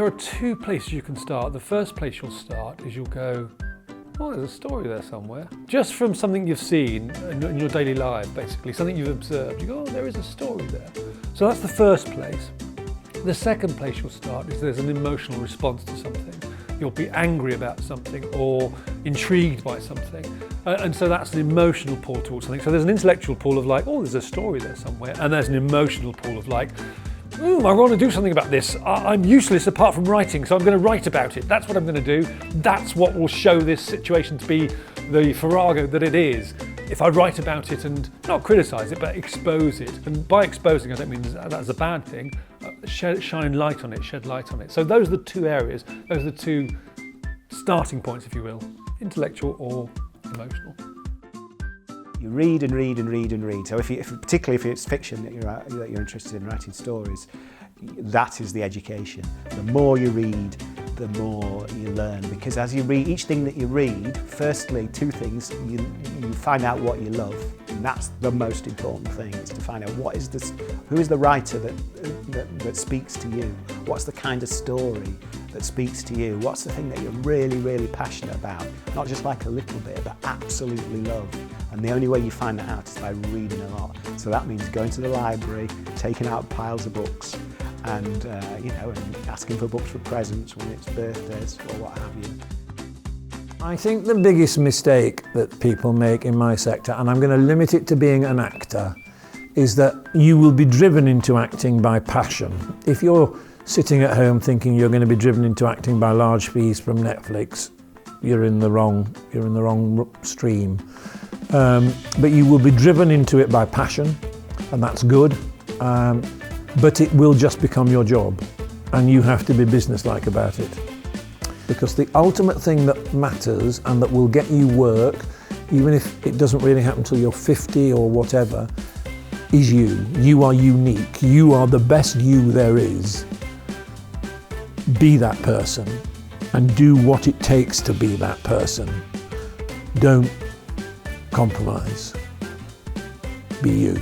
There are two places you can start. The first place you'll start is you'll go, oh, there's a story there somewhere. Just from something you've seen in your daily life, basically, something you've observed. You go, oh, there is a story there. So that's the first place. The second place you'll start is there's an emotional response to something. You'll be angry about something or intrigued by something. And so that's an emotional pull towards something. So there's an intellectual pull of like, oh, there's a story there somewhere. And there's an emotional pull of like, I want to do something about this. I'm useless apart from writing, so I'm going to write about it. That's what I'm going to do. That's what will show this situation to be the farrago that it is. If I write about it and not criticise it, but expose it. And by exposing, I don't mean that's a bad thing. Shine light on it, shed light on it. So those are the two areas. Those are the two starting points, if you will, intellectual or emotional. You read and read and read and read. So particularly if it's fiction that you're interested in, writing stories, that is the education. The more you read, the more you learn. Because as you read, each thing that you read, firstly, two things, you find out what you love. And that's the most important thing, is to find out who is the writer that speaks to you? What's the kind of story that speaks to you? What's the thing that you're really, really passionate about? Not just like a little bit, but absolutely love. And the only way you find that out is by reading a lot. So that means going to the library, taking out piles of books, and and asking for books for presents when it's birthdays or what have you. I think the biggest mistake that people make in my sector, and I'm going to limit it to being an actor, is that you will be driven into acting by passion. If you're sitting at home thinking you're going to be driven into acting by large fees from Netflix, you're in the wrong stream. But you will be driven into it by passion, and that's good. But it will just become your job, and you have to be businesslike about it. Because the ultimate thing that matters and that will get you work, even if it doesn't really happen until you're 50 or whatever, is you. You are unique. You are the best you there is. Be that person and do what it takes to be that person. Don't compromise. Be you.